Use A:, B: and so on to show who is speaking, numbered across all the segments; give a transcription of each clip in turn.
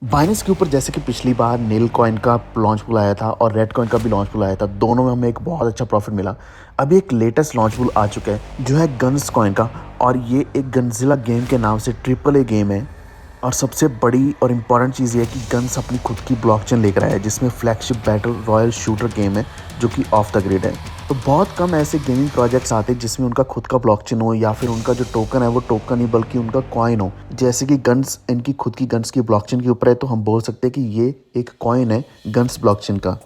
A: Binance के ऊपर जैसे कि पिछली बार नील कॉइन का लॉन्च पुल आया था और रेड कॉइन का भी लॉन्च पुल आया था, दोनों में हमें एक बहुत अच्छा प्रॉफिट मिला। अभी एक लेटेस्ट लॉन्च पुल आ चुका है जो है गन्स कॉइन का, और ये एक गनजिला गेम के नाम से ट्रिपल ए गेम है। और सबसे बड़ी और इम्पॉर्टेंट चीज़ ये है कि गन्स अपनी खुद की ब्लॉकचेन लेकर आया है, जिसमें flagship battle royal shooter game है जो कि ऑफ द ग्रिड है। तो बहुत कम ऐसे गेमिंग प्रोजेक्ट्स आते हैं जिसमें उनका खुद का ब्लॉकचेन हो, या फिर उनका जो टोकन है वो टोकन नहीं बल्कि उनका कॉइन हो। जैसे कि गन्स इनकी खुद की गन्स की ब्लॉकचेन के ऊपर है, तो हम बोल सकते हैं कि ये एक कॉइन है गन्स ब्लॉकचेन का।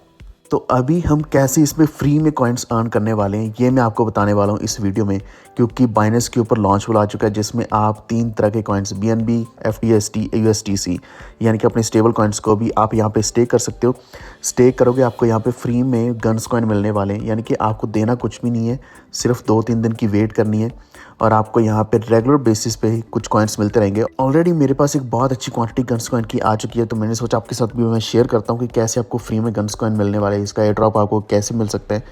A: तो अभी हम कैसे इसमें फ्री में कॉइन्स अर्न करने वाले हैं ये मैं आपको बताने वाला हूँ इस वीडियो में, क्योंकि बाइनेंस के ऊपर लॉन्च आ चुका है जिसमें आप 3 तरह के कॉइन्स BNB, FTST, USDC यानी कि अपने स्टेबल कॉइन्स को भी आप यहाँ पे स्टेक कर सकते हो। स्टेक करोगे आपको यहाँ पे फ्री में गन्स कॉइन मिलने वाले हैं, यानी कि आपको देना कुछ भी नहीं है, सिर्फ 2-3 दिन की वेट करनी है और आपको यहाँ पे रेगुलर बेसिस पे ही कुछ कॉइन्स मिलते रहेंगे। ऑलरेडी मेरे पास एक बहुत अच्छी क्वांटिटी गन्स कॉइन की आ चुकी है, तो मैंने सोचा आपके साथ भी मैं शेयर करता हूँ कि कैसे आपको फ्री में गन्स कॉइन मिलने वाले हैं, इसका एयर ड्रॉप आपको कैसे मिल सकता है।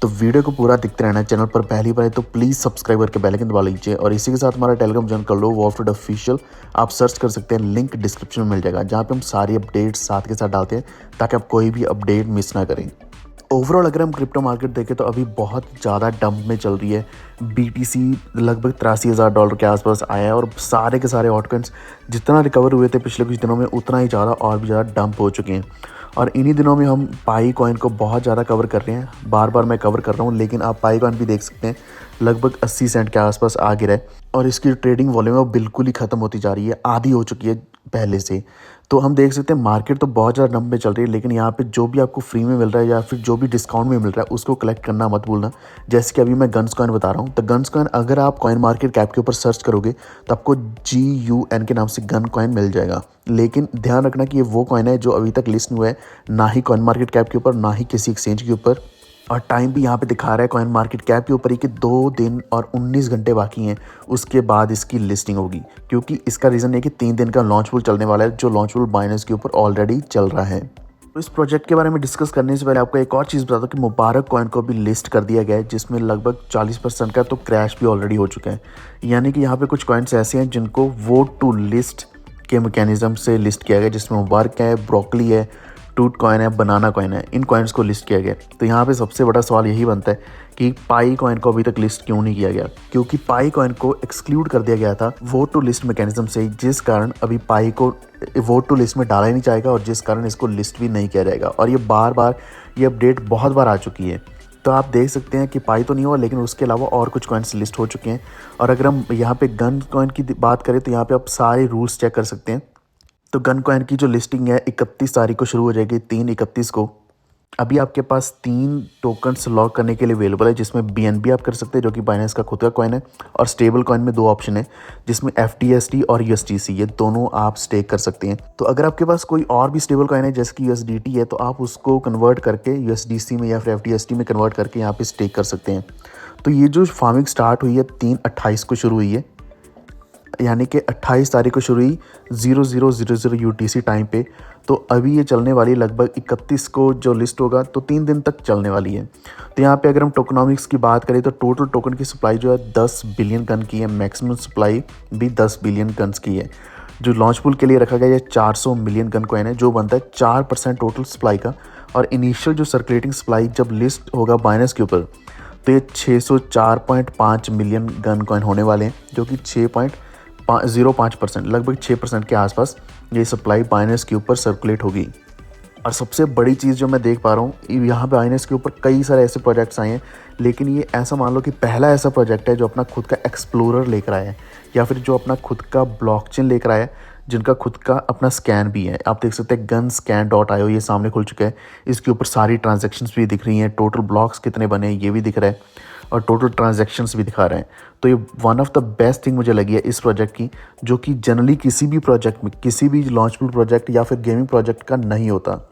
A: तो वीडियो को पूरा दिखते रहना। चैनल पर पहली बार है तो प्लीज़ सब्सक्राइब करके बेल आइकन दबा लीजिए, और इसी के साथ हमारा टेलीग्राम ज्वाइन कर लो, वॉल्फिड ऑफिशियल। आप सर्च कर सकते हैं, लिंक डिस्क्रिप्शन में मिल जाएगा, जहाँ पे हम सारी अपडेट्स साथ के साथ डालते हैं ताकि आप कोई भी अपडेट मिस ना करें। ओवरऑल अगर हम क्रिप्टो मार्केट देखें तो अभी बहुत ज़्यादा डंप में चल रही है। BTC लगभग $83,000 के आसपास आया है, और सारे के सारे ऑटकॉइन्स जितना रिकवर हुए थे पिछले कुछ दिनों में उतना ही ज़्यादा और भी ज़्यादा डंप हो चुके हैं। और इन्हीं दिनों में हम पाई कॉइन को बहुत ज़्यादा कवर कर रहे हैं, बार बार मैं कवर कर रहा हूँ, लेकिन आप पाई कॉइन भी देख सकते हैं लगभग 80 सेंट के आसपास आ गिरा है, और इसकी ट्रेडिंग वॉल्यूम है वो बिल्कुल ही ख़त्म होती जा रही है, आधी हो चुकी है पहले से। तो हम देख सकते हैं मार्केट तो बहुत ज़्यादा डंप में चल रही है, लेकिन यहाँ पे जो भी आपको फ्री में मिल रहा है या फिर जो भी डिस्काउंट में मिल रहा है उसको कलेक्ट करना मत भूलना। जैसे कि अभी मैं गन्स कॉइन बता रहा हूँ, तो गन्स कॉइन अगर आप कॉइन मार्केट कैप के ऊपर सर्च करोगे तो आपको GUN के नाम से गन कॉइन मिल जाएगा। लेकिन ध्यान रखना कि ये वो कॉइन है जो अभी तक लिस्ट नहीं हुआ है, ना ही कॉइन मार्केट कैप के ऊपर, ना ही किसी एक्सचेंज के ऊपर। और टाइम भी यहाँ पे दिखा रहा है कॉइन मार्केट कैप के ऊपर ही कि 2 दिन और 19 घंटे बाकी हैं, उसके बाद इसकी लिस्टिंग होगी। क्योंकि इसका रीज़न है कि 3 दिन का लॉन्च पुल चलने वाला है, जो लॉन्च पुल बाइनेंस के ऊपर ऑलरेडी चल रहा है। तो इस प्रोजेक्ट के बारे में डिस्कस करने से पहले आपको एक और चीज़ बता दूं कि मुबारक कॉइन को भी लिस्ट कर दिया गया है, जिसमें लगभग 40% का तो क्रैश भी ऑलरेडी हो चुका है। यानी कि यहाँ पे कुछ कॉइन्स ऐसे हैं जिनको वोट टू लिस्ट के मैकेनिज्म से लिस्ट किया गया, जिसमें मुबारक है, ब्रोकली है, टूट कॉइन है, बनाना कॉइन है, इन कॉइन्स को लिस्ट किया गया। तो यहाँ पे सबसे बड़ा सवाल यही बनता है कि पाई कॉइन को अभी तक लिस्ट क्यों नहीं किया गया, क्योंकि पाई कॉइन को एक्सक्लूड कर दिया गया था वोट टू लिस्ट मैकेनिज्म से, जिस कारण अभी पाई को वोट टू लिस्ट में डाला ही नहीं जाएगा, और जिस कारण इसको लिस्ट भी नहीं किया जाएगा। और ये बार बार ये अपडेट बहुत बार आ चुकी है। तो आप देख सकते हैं कि पाई तो नहीं हुआ, लेकिन उसके अलावा और कुछ कॉइन्स लिस्ट हो चुके हैं। और अगर हम यहाँ पे गन कॉइन की बात करें तो यहाँ पे आप सारे रूल्स चेक कर सकते हैं। तो गन कॉइन की जो लिस्टिंग है 31 तारीख को शुरू हो जाएगी, 3/31 को। अभी आपके पास 3 टोकन्स लॉक करने के लिए अवेलेबल है, जिसमें BNB आप कर सकते हैं जो कि बाइनेंस का खुद का कॉइन है, और स्टेबल कॉइन में 2 ऑप्शन है जिसमें FTST और USDC, ये दोनों आप स्टेक कर सकते हैं। तो अगर आपके पास कोई और भी स्टेबल कॉइन है जैसे कि USDT है, तो आप उसको कन्वर्ट करके USDC में या फिर FTST में कन्वर्ट करके यहाँ पे स्टेक कर सकते हैं। तो ये जो फार्मिंग स्टार्ट हुई है 3/28 को शुरू हुई है, यानी कि 28 तारीख को शुरू हुई 00:00 UTC टाइम पे। तो अभी ये चलने वाली लगभग 31 को जो लिस्ट होगा, तो 3 दिन तक चलने वाली है। तो यहाँ पे अगर हम टोकनॉमिक्स की बात करें तो टोटल टोकन की सप्लाई जो है 10 बिलियन गन की है, मैक्सिमम सप्लाई भी 10 बिलियन गन्स की है। जो लॉन्च पुल के लिए रखा गया है 400 मिलियन गन कॉइन है, जो बनता है 4% टोटल सप्लाई का। और इनिशियल जो सर्कुलेटिंग सप्लाई जब लिस्ट होगा बाइनेंस के ऊपर, तो ये 604.5 मिलियन गन कॉइन होने वाले हैं, जो कि 6.05% लगभग 6% के आसपास ये सप्लाई बाइनेंस के ऊपर सर्कुलेट होगी। और सबसे बड़ी चीज़ जो मैं देख पा रहा हूँ, यहाँ पे बाइनेंस के ऊपर कई सारे ऐसे प्रोजेक्ट्स आए हैं, लेकिन ये ऐसा मान लो कि पहला ऐसा प्रोजेक्ट है जो अपना खुद का एक्सप्लोरर लेकर आया है, या फिर जो अपना खुद का ब्लॉकचेन लेकर आया है, जिनका खुद का अपना स्कैन भी है। आप देख सकते हैं gunscan.io ये सामने खुल चुका है, इसके ऊपर सारी ट्रांजैक्शंस भी दिख रही हैं, टोटल ब्लॉक्स कितने बने हैं ये भी दिख रहा है, और टोटल ट्रांजैक्शंस भी दिखा रहे हैं। तो ये one of the best thing मुझे लगी है इस प्रोजेक्ट की, जो कि जनरली किसी भी प्रोजेक्ट में, किसी भी लॉन्च पुल प्रोजेक्ट या फिर गेमिंग प्रोजेक्ट का नहीं होता।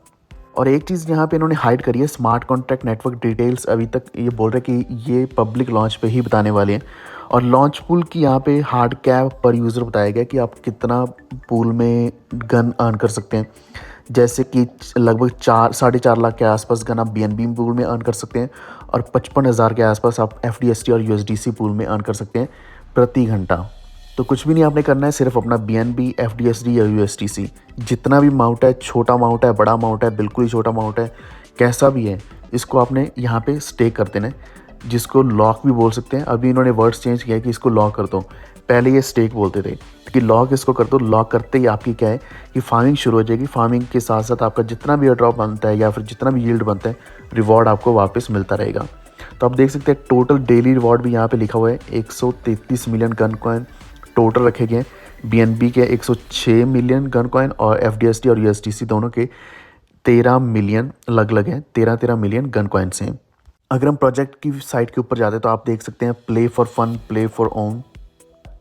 A: और एक चीज़ यहाँ पे इन्होंने हाइड करी है, स्मार्ट कॉन्ट्रैक्ट नेटवर्क डिटेल्स अभी तक ये बोल रहे हैं कि ये पब्लिक लॉन्च पे ही बताने वाले हैं। और लॉन्च पूल की यहाँ पे हार्ड कैप पर यूज़र बताया गया कि आप कितना पूल में गन अर्न कर सकते हैं। जैसे कि लगभग 4-4.5 लाख के आसपास गन आप BNB पूल में अर्न कर सकते हैं, और 55,000 के आसपास आप FTST और USDC पूल में अर्न कर सकते हैं प्रति घंटा। तो कुछ भी नहीं आपने करना है, सिर्फ अपना BNB, FDSD या USDC जितना भी अमाउंट है, छोटा अमाउंट है, बड़ा अमाउंट है, बिल्कुल ही छोटा अमाउंट है, कैसा भी है, इसको आपने यहाँ पे स्टेक कर देना है, जिसको लॉक भी बोल सकते हैं। अभी इन्होंने वर्ड्स चेंज किया है कि इसको लॉक कर दो, पहले ये स्टेक बोलते थे कि लॉक इसको कर दो। लॉक करते ही आपकी क्या है कि फार्मिंग शुरू हो जाएगी। फार्मिंग के साथ साथ आपका जितना भी एयरड्रॉप बनता है या फिर जितना भी यील्ड बनता है, रिवॉर्ड आपको वापस मिलता रहेगा। तो आप देख सकते हैं टोटल डेली रिवॉर्ड भी यहाँ पे लिखा हुआ है, 133 मिलियन गन कॉइन टोटल रखे गए हैं। BNB के 106 मिलियन गन कॉइन और FDSD और USDC दोनों के 13 मिलियन अलग अलग हैं, 13 मिलियन गन कॉइन्स हैं। अगर हम प्रोजेक्ट की साइट के ऊपर जाते हैं तो आप देख सकते हैं play for fun, play for own.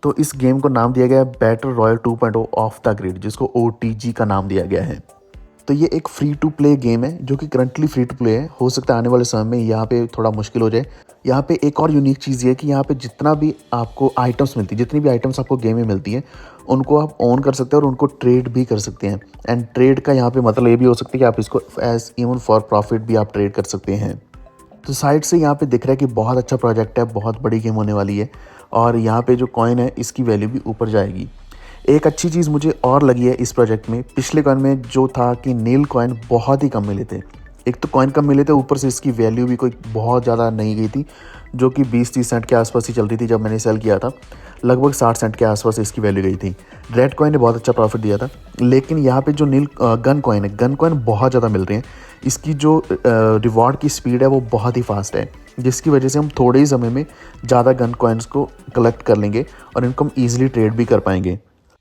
A: तो इस गेम को नाम दिया गया है battle royale 2.0 of the grid, जिसको OTG का नाम दिया गया है। तो ये एक फ्री टू प्ले गेम है जो कि करंटली फ्री टू प्ले है। हो सकता है आने वाले समय में यहाँ पे थोड़ा मुश्किल हो जाए। यहाँ पे एक और यूनिक चीज़ ये है कि यहाँ पे जितना भी आपको आइटम्स मिलती है, जितनी भी आइटम्स आपको गेम में मिलती है, उनको आप ऑन कर सकते हैं और उनको ट्रेड भी कर सकते हैं। एंड ट्रेड का यहाँ पे मतलब ये भी हो सकता है कि आप इसको एज इवन फॉर प्रॉफिट भी आप ट्रेड कर सकते हैं। तो साइड से यहाँ पे दिख रहा है कि बहुत अच्छा प्रोजेक्ट है, बहुत बड़ी गेम होने वाली है और यहाँ पे जो कॉइन है इसकी वैल्यू भी ऊपर जाएगी। एक अच्छी चीज़ मुझे और लगी है इस प्रोजेक्ट में, पिछले कॉइन में जो था कि नील कॉइन बहुत ही कम मिले थे। एक तो कॉइन कम मिले थे, ऊपर से इसकी वैल्यू भी कोई बहुत ज़्यादा नहीं गई थी, जो कि 20-30 सेंट के आसपास ही चल रही थी। जब मैंने सेल किया था लगभग 60 सेंट के आसपास इसकी वैल्यू गई थी। रेड कॉइन ने बहुत अच्छा प्रॉफिट दिया था, लेकिन यहाँ पे जो नील गन कॉइन है, गन कॉइन बहुत ज़्यादा मिल रहे हैं। इसकी जो रिवॉर्ड की स्पीड है वो बहुत ही फास्ट है, जिसकी वजह से हम थोड़े ही समय में ज़्यादा गन कॉइन्स को कलेक्ट कर लेंगे और इनको हम ईजिली ट्रेड भी कर पाएंगे।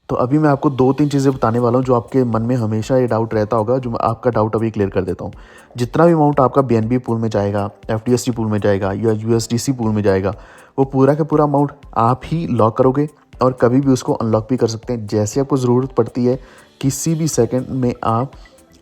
A: तो अभी मैं आपको 2-3 चीज़ें बताने वाला हूँ जो आपके मन में हमेशा ये डाउट रहता होगा, जो मैं आपका डाउट अभी क्लियर कर देता हूँ। जितना भी अमाउंट आपका BNB पूल में जाएगा, FDSD पूल में जाएगा या USDC पूल में जाएगा, वो पूरा का पूरा अमाउंट आप ही लॉक करोगे और कभी भी उसको अनलॉक भी कर सकते हैं। जैसे आपको ज़रूरत पड़ती है किसी भी सेकेंड में आप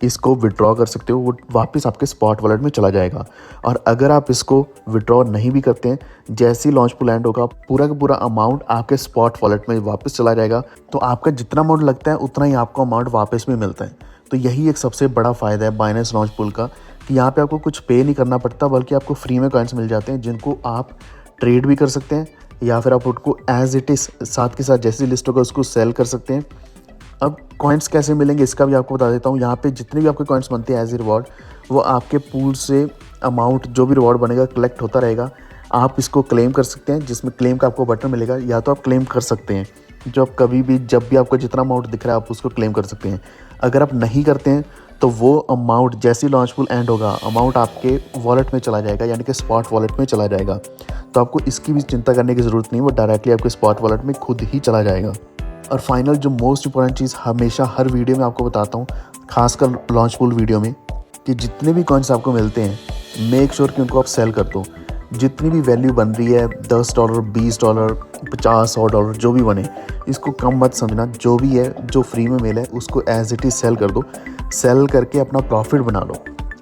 A: इसको विड्रॉ कर सकते हो, वो वापस आपके स्पॉट वॉलेट में चला जाएगा। और अगर आप इसको विड्रॉ नहीं भी करते हैं, जैसे ही लॉन्च पूल एंड होगा पूरा का पूरा अमाउंट आपके स्पॉट वॉलेट में वापस चला जाएगा। तो आपका जितना अमाउंट लगता है उतना ही आपको अमाउंट वापस भी मिलता है। तो यही एक सबसे बड़ा फ़ायदा है बाइनेंस लॉन्च पूल का, कि यहाँ पर आपको कुछ पे नहीं करना पड़ता, बल्कि आपको फ्री में कॉइन्स मिल जाते हैं जिनको आप ट्रेड भी कर सकते हैं या फिर आप उनको एज इट इज़ साथ के साथ जैसी लिस्ट होगा उसको सेल कर सकते हैं। अब कॉइन्स कैसे मिलेंगे इसका भी आपको बता देता हूँ। यहाँ पे जितने भी आपके कॉइन्स बनते हैं एज ए रिवॉर्ड, वो आपके पूल से अमाउंट जो भी रिवॉर्ड बनेगा कलेक्ट होता रहेगा। आप इसको क्लेम कर सकते हैं, जिसमें क्लेम का आपको बटन मिलेगा, या तो आप क्लेम कर सकते हैं जो आप कभी भी जब भी आपको जितना अमाउंट दिख रहा है आप उसको क्लेम कर सकते हैं। अगर आप नहीं करते हैं तो वो अमाउंट जैसे ही लॉन्च पूल एंड होगा अमाउंट आपके वॉलेट में चला जाएगा, यानी कि स्पॉट वॉलेट में चला जाएगा। तो आपको इसकी भी चिंता करने की ज़रूरत नहीं, वो डायरेक्टली आपके स्पॉट वॉलेट में खुद ही चला जाएगा। और फाइनल जो मोस्ट इंपॉर्टेंट चीज़ हमेशा हर वीडियो में आपको बताता हूँ, खासकर लॉन्च पूल वीडियो में, कि जितने भी कॉइन्स आपको मिलते हैं मेक श्योर कि उनको आप सेल कर दो। जितनी भी वैल्यू बन रही है $10, $20, $50, $100 जो भी बने, इसको कम मत समझना। जो भी है, जो फ्री में मिला है उसको एज इट इज़ सेल कर दो। सेल करके अपना प्रॉफिट बना लो,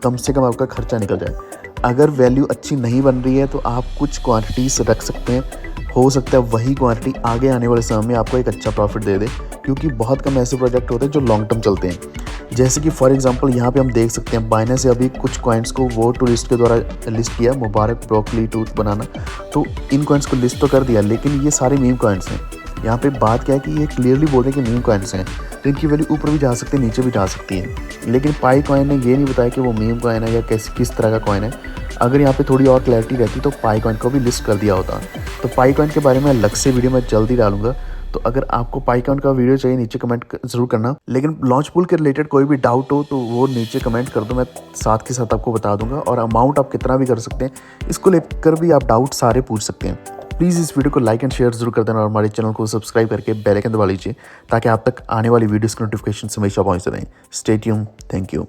A: कम से कम आपका खर्चा निकल जाए। अगर वैल्यू अच्छी नहीं बन रही है तो आप कुछ क्वांटिटीज़ रख सकते हैं, हो सकता है वही क्वांटिटी आगे आने वाले समय में आपको एक अच्छा प्रॉफिट दे दे, क्योंकि बहुत कम ऐसे प्रोजेक्ट होते हैं जो लॉन्ग टर्म चलते हैं। जैसे कि फॉर एग्जांपल यहाँ पे हम देख सकते हैं बाइनेंस से अभी कुछ कॉइन्स को वो टू लिस्ट के द्वारा लिस्ट किया, मुबारक ब्रोकली टूथ बनाना। तो इन कॉइन्स को लिस्ट तो कर दिया, लेकिन ये सारे मीम कॉइन्स हैं। यहाँ पे बात क्या है कि ये क्लियरली बोल रहे हैं कि मीम कॉइन्स हैं, तो इनकी वैल्यू ऊपर भी जा सकती है, नीचे भी जा सकती है। लेकिन पाई कॉइन ने ये नहीं बताया कि वो मीम कॉइन है या किस तरह का कॉइन है। अगर यहाँ पे थोड़ी और क्लैरिटी रहती तो पाई कॉइन को भी लिस्ट कर दिया होता। तो पाई कॉइन के बारे में अलग से वीडियो मैं जल्दी डालूंगा। तो अगर आपको पाई कॉइन का वीडियो चाहिए नीचे कमेंट ज़रूर करना। लेकिन लॉन्च पूल के रिलेटेड कोई भी डाउट हो तो वो नीचे कमेंट कर दो, मैं साथ के साथ आपको बता दूंगा। और अमाउंट आप कितना भी कर सकते हैं, इसको लेकर भी आप डाउट सारे पूछ सकते हैं। प्लीज़ इस वीडियो को लाइक एंड शेयर जरूर कर देना और हमारे चैनल को सब्सक्राइब करके बेल आइकन दबा लीजिए, ताकि आप तक आने वाली वीडियोज़ की नोटिफिकेशन हमेशा पहुँचते रहें। Stay tuned, thank you.